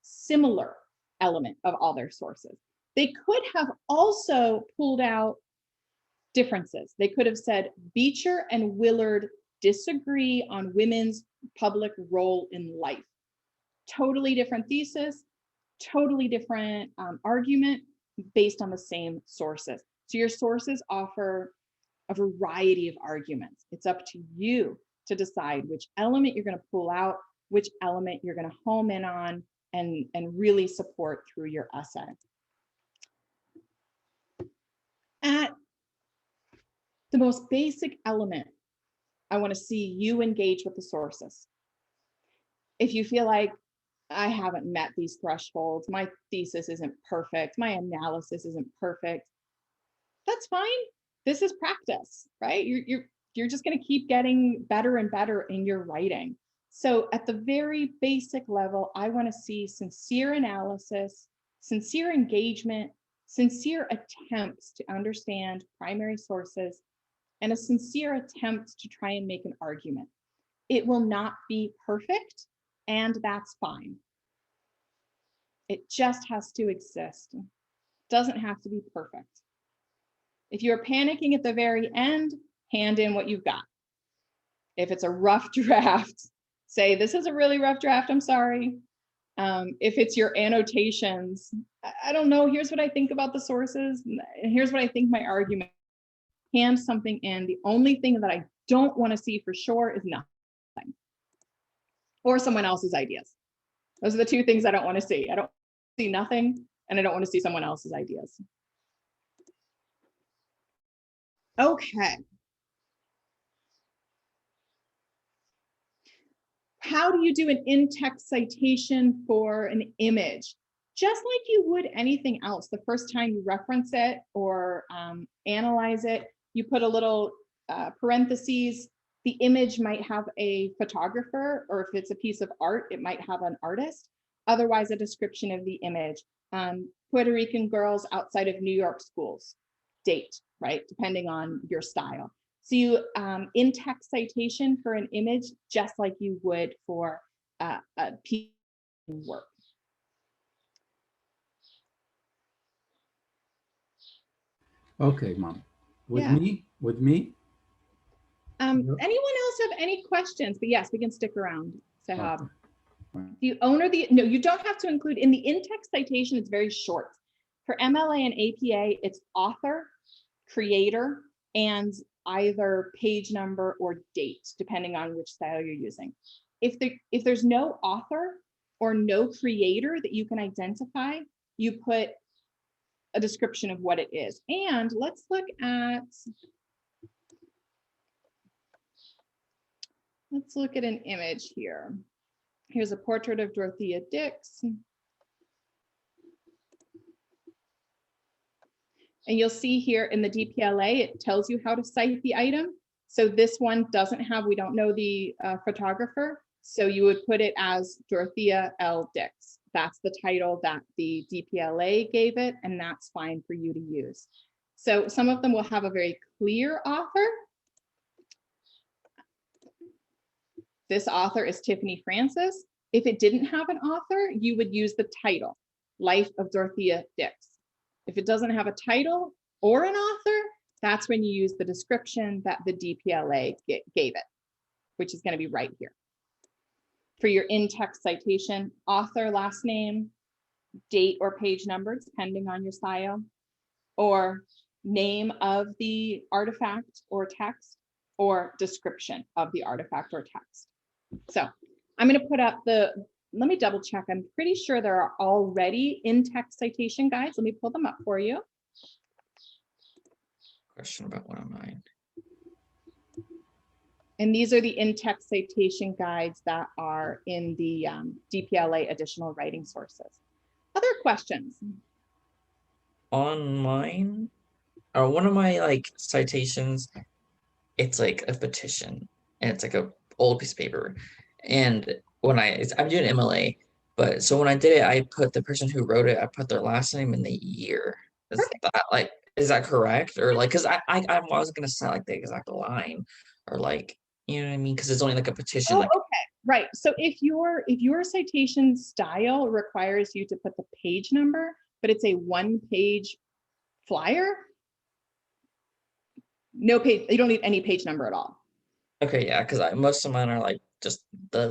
similar element of all their sources. They could have also pulled out differences. They could have said Beecher and Willard disagree on women's public role in life. Totally different thesis, totally different argument based on the same sources. So your sources offer a variety of arguments. It's up to you to decide which element you're going to pull out, which element you're going to home in on and really support through your essay. At the most basic element, I want to see you engage with the sources. If you feel like I haven't met these thresholds, my thesis isn't perfect, my analysis isn't perfect, that's fine. This is practice, right? You're just going to keep getting better and better in your writing. So at the very basic level, I want to see sincere analysis, sincere engagement, sincere attempts to understand primary sources, and a sincere attempt to try and make an argument. It will not be perfect, and that's fine. It just has to exist. It doesn't have to be perfect. If you're panicking at the very end, hand in what you've got. If it's a rough draft, say, this is a really rough draft, I'm sorry. If it's your annotations, I don't know, here's what I think about the sources, and here's what I think my argument, hand something in. The only thing that I don't want to see for sure is nothing. Or someone else's ideas. Those are the two things I don't want to see. I don't see nothing, and I don't want to see someone else's ideas. Okay. How do you do an in-text citation for an image? Just like you would anything else, the first time you reference it or analyze it, you put a little parentheses. The image might have a photographer, or if it's a piece of art, it might have an artist. Otherwise, a description of the image. Puerto Rican girls outside of New York schools, date, right? Depending on your style. So you in-text citation for an image, just like you would for a piece of work. Okay, Mom. With Yeah. me? Anyone else have any questions? But yes, we can stick around, Sahab. Okay. The owner, no, you don't have to include in the in-text citation. It's very short. For MLA and APA, it's author, creator, and either page number or date, depending on which style you're using. If there's no author or no creator that you can identify, you put a description of what it is. And let's look at an image here. Here's a portrait of Dorothea Dix. And you'll see here in the DPLA, it tells you how to cite the item. So this one doesn't have, we don't know the photographer. So you would put it as Dorothea L. Dix. That's the title that the DPLA gave it, and that's fine for you to use. So some of them will have a very clear author. This author is Tiffany Francis. If it didn't have an author, you would use the title, Life of Dorothea Dix. If it doesn't have a title or an author, that's when you use the description that the DPLA gave it, which is going to be right here. For your in-text citation, author, last name, date or page number, depending on your style, or name of the artifact or text, or description of the artifact or text. So I'm going to put up let me double check. I'm pretty sure there are already in-text citation guides. Let me pull them up for you. Question about one of mine. And these are the in-text citation guides that are in the DPLA additional writing sources. Other questions? On mine, or one of my citations, it's like a petition and it's like a old piece of paper. And when I'm doing MLA, but so when I did it, I put the person who wrote it, I put their last name and the year. Is that correct? Or like, because I was gonna say like the exact line, or like, you know what I mean? Because it's only like a petition, Oh, like okay, right. So if your citation style requires you to put the page number, but it's a one-page flyer, no page, you don't need any page number at all. okay, yeah, because most of mine are like just the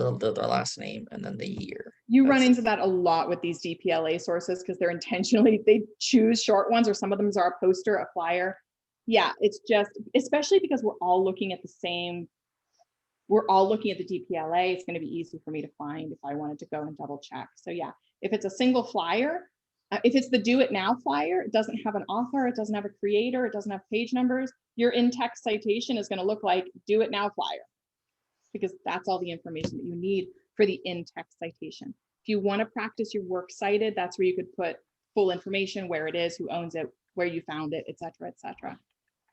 last name and then the year. You run That's into that a lot with these DPLA sources because they're intentionally, they choose short ones, or some of them are a poster, a flyer. Yeah, it's just, especially because we're all looking at the DPLA, it's going to be easy for me to find if I wanted to go and double check. So yeah, if it's a single flyer, if it's the do it now flyer, it doesn't have an author, it doesn't have a creator, it doesn't have page numbers, your in-text citation is going to look like do it now flyer, because that's all the information that you need for the in-text citation. If you want to practice your works cited, that's where you could put full information, where it is, who owns it, where you found it, et cetera, et cetera.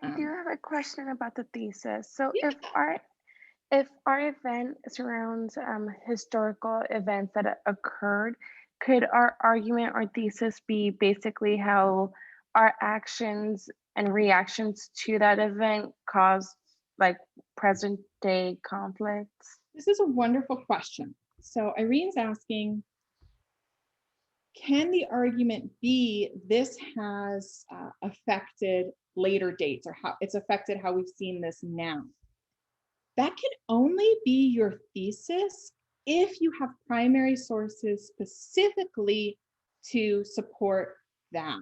I do have a question about the thesis. So Yeah. if our event surrounds historical events that occurred, could our argument or thesis be basically how our actions and reactions to that event caused like present day conflicts? This is a wonderful question. So Irene's asking, can the argument be this has affected later dates, or how it's affected how we've seen this now? That can only be your thesis if you have primary sources specifically to support that.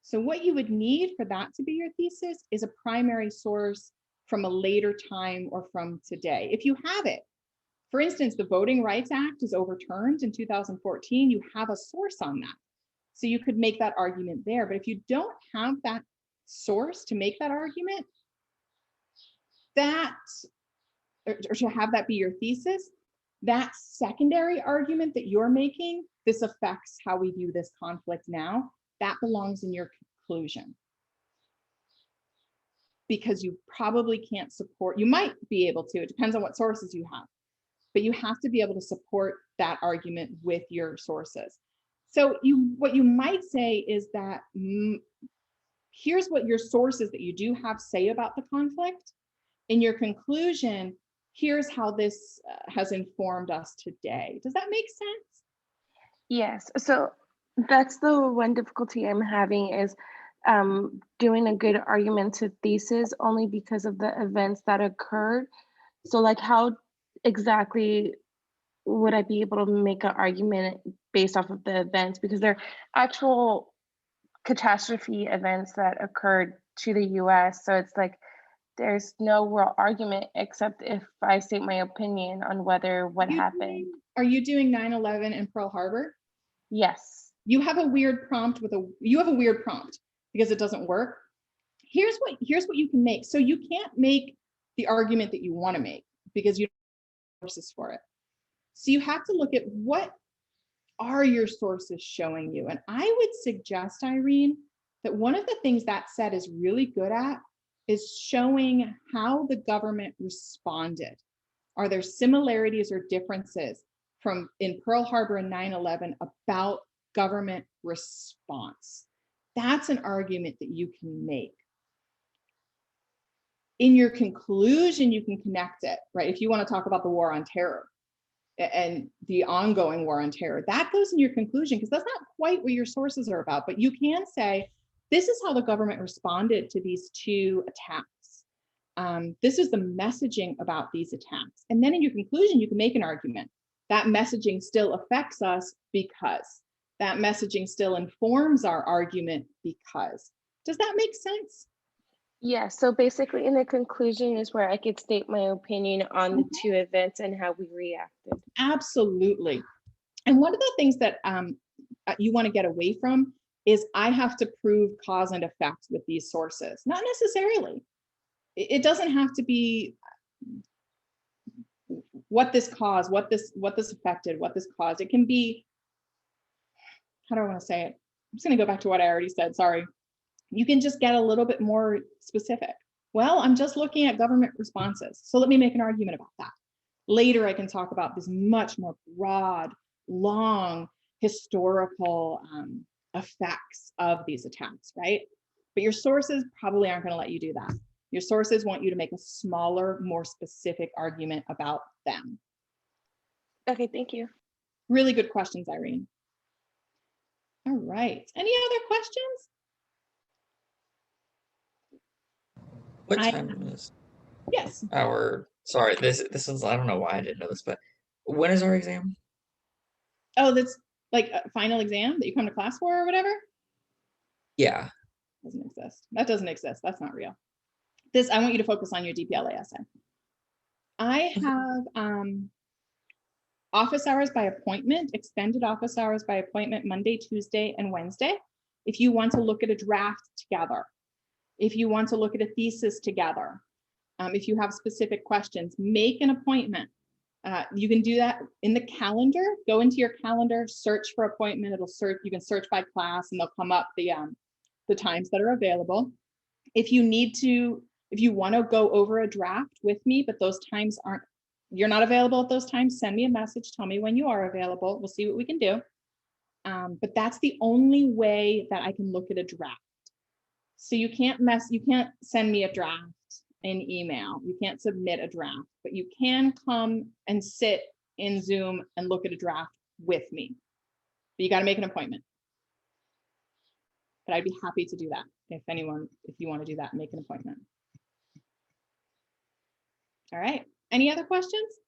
So what you would need for that to be your thesis is a primary source from a later time or from today. If you have it, for instance, the Voting Rights Act is overturned in 2014, you have a source on that. So you could make that argument there. But if you don't have that source to make that argument, or to have that be your thesis, that secondary argument that you're making, this affects how we view this conflict now, that belongs in your conclusion. Because you probably can't support, you might be able to, it depends on what sources you have, but you have to be able to support that argument with your sources. So what you might say is that, here's what your sources that you do have say about the conflict. In your conclusion, here's how this has informed us today. Does that make sense? Yes. So that's the one difficulty I'm having is doing a good argumentative thesis only because of the events that occurred. So like how exactly would I be able to make an argument based off of the events? Because they're actual catastrophe events that occurred to the US. So it's like, there's no real argument except if I state my opinion on whether what happened. Are you doing 9/11 in Pearl Harbor? Yes. You have a weird prompt because it doesn't work. Here's what you can make. So you can't make the argument that you want to make because you don't have sources for it. So you have to look at what are your sources showing you. And I would suggest, Irene, that one of the things that set is really good at is showing how the government responded. Are there similarities or differences from in Pearl Harbor and 9/11 about government response? That's an argument that you can make. In your conclusion, you can connect it, right? If you want to talk about the war on terror and the ongoing war on terror, that goes in your conclusion because that's not quite what your sources are about, but you can say, this is how the government responded to these two attacks. This is the messaging about these attacks. And then in your conclusion, you can make an argument. That messaging still affects us because that messaging still informs our argument because. Does that make sense? Yeah, so basically in the conclusion is where I could state my opinion on the two events and how we reacted. Absolutely. And one of the things that you want to get away from is I have to prove cause and effect with these sources. Not necessarily. It doesn't have to be what this caused, what this affected, what this caused. It can be, how do I want to say it? I'm just going to go back to what I already said. Sorry. You can just get a little bit more specific. Well, I'm just looking at government responses. So let me make an argument about that. Later, I can talk about this much more broad, long, historical effects of these attacks, right? But your sources probably aren't going to let you do that. Your sources want you to make a smaller, more specific argument about them. Okay, thank you. Really good questions, Irene. All right. Any other questions? What time is Yes. our, sorry, this is, I don't know why I didn't know this, but when is our exam? Oh, that's like a final exam that you come to class for or whatever? Yeah. Doesn't exist. That doesn't exist. That's not real. This, I want you to focus on your DPLA essay. I have office hours by appointment, extended office hours by appointment Monday, Tuesday, and Wednesday. If you want to look at a draft together, if you want to look at a thesis together, if you have specific questions, make an appointment. You can do that in the calendar. Go into your calendar, search for appointment. It'll search. You can search by class, and they'll come up the times that are available. If you need to, if you want to go over a draft with me, but those times aren't, you're not available at those times, send me a message. Tell me when you are available. We'll see what we can do. But that's the only way that I can look at a draft. So you can't send me a draft in email. You can't submit a draft, but you can come and sit in Zoom and look at a draft with me. But you got to make an appointment. But I'd be happy to do that if you want to do that, make an appointment. All right. Any other questions?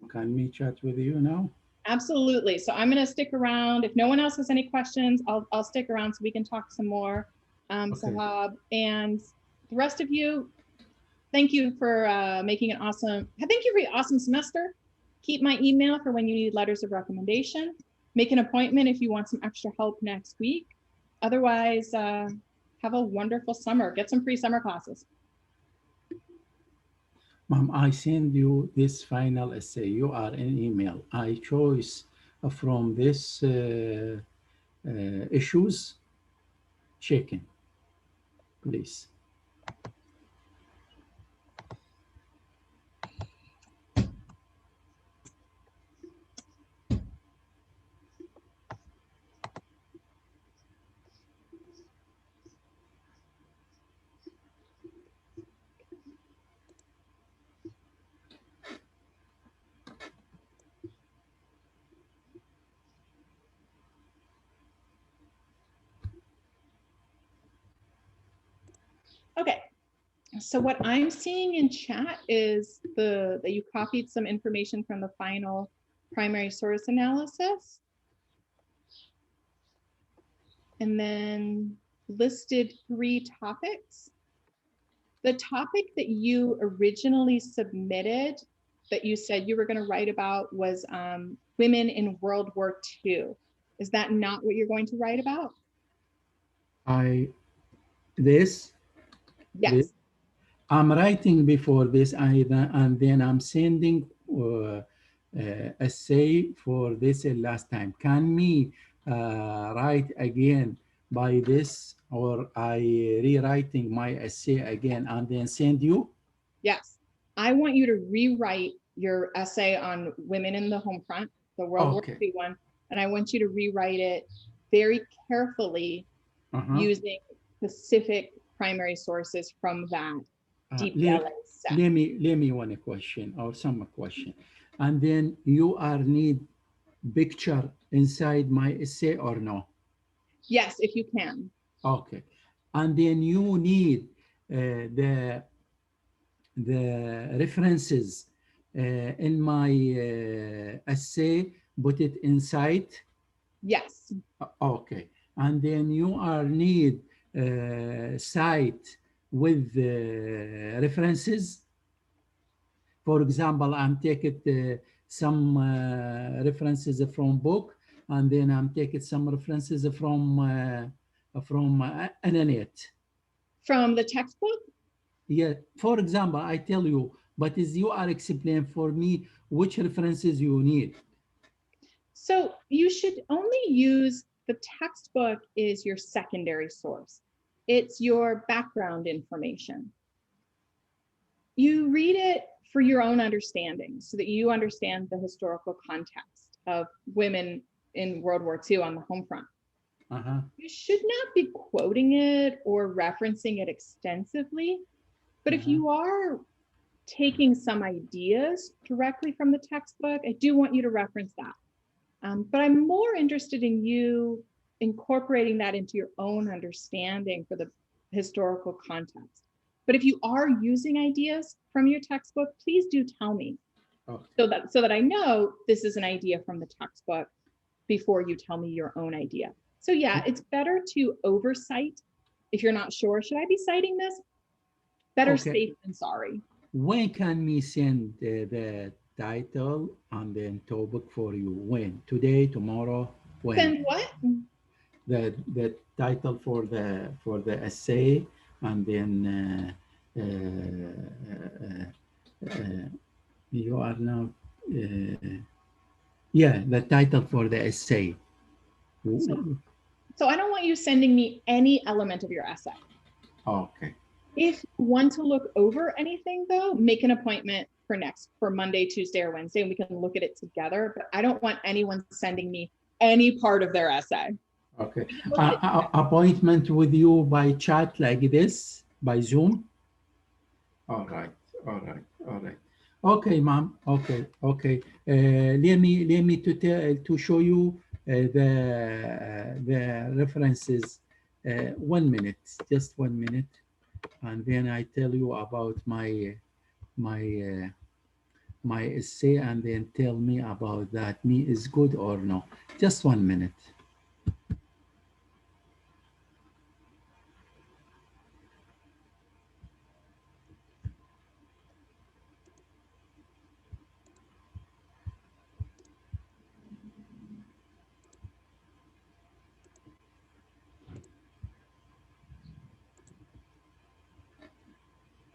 Can we chat with you now? Absolutely. So I'm going to stick around. If no one else has any questions, I'll stick around so we can talk some more. Okay. Sahab, and the rest of you, thank you for making an awesome, thank you for your awesome semester. Keep my email for when you need letters of recommendation. Make an appointment if you want some extra help next week. Otherwise, have a wonderful summer. Get some free summer classes. Mom, I send you this final essay. You are in email. I choose from this issues. Checking, please. Okay. So what I'm seeing in chat is that you copied some information from the final primary source analysis. And then listed 3 topics. The topic that you originally submitted that you said you were going to write about was women in World War II. Is that not what you're going to write about? This? Yes. This? I'm writing before this, and then I'm sending essay for this last time. Can me write again by this, or I rewriting my essay again and then send you? Yes. I want you to rewrite your essay on women in the home front, the World War II one, and I want you to rewrite it very carefully using specific primary sources from that DPLA set. Let me one question or some question, and then you are need picture inside my essay or no? Yes, if you can. Okay, and then you need the references in my essay, put it inside. Yes. Okay, and then you are need site with references. For example, I'm taking some references from book, and then I'm taking some references from internet. From the textbook? Yeah. For example, I tell you, but as you are explaining for me which references you need. So you should only use the textbook is your secondary source. It's your background information. You read it for your own understanding so that you understand the historical context of women in World War II on the home front. You should not be quoting it or referencing it extensively, but if you are taking some ideas directly from the textbook, I do want you to reference that. But I'm more interested in you incorporating that into your own understanding for the historical context. But if you are using ideas from your textbook, please do tell me so that I know this is an idea from the textbook before you tell me your own idea. So yeah, it's better to oversight. If you're not sure, should I be citing this? Better safe than sorry. When can we send the title and then topic for you? When? Today, tomorrow? When? Send what? The title for the essay, and then you are now yeah, the title for the essay. So I don't want you sending me any element of your essay. Okay. If you want to look over anything though, make an appointment for Monday, Tuesday, or Wednesday, and we can look at it together. But I don't want anyone sending me any part of their essay. Okay. Appointment with you by chat like this, by Zoom? All right. Okay, ma'am. Okay. Let me to show you the references. 1 minute, just 1 minute, and then I tell you about my essay, and then tell me about that. Me is good or no? Just 1 minute.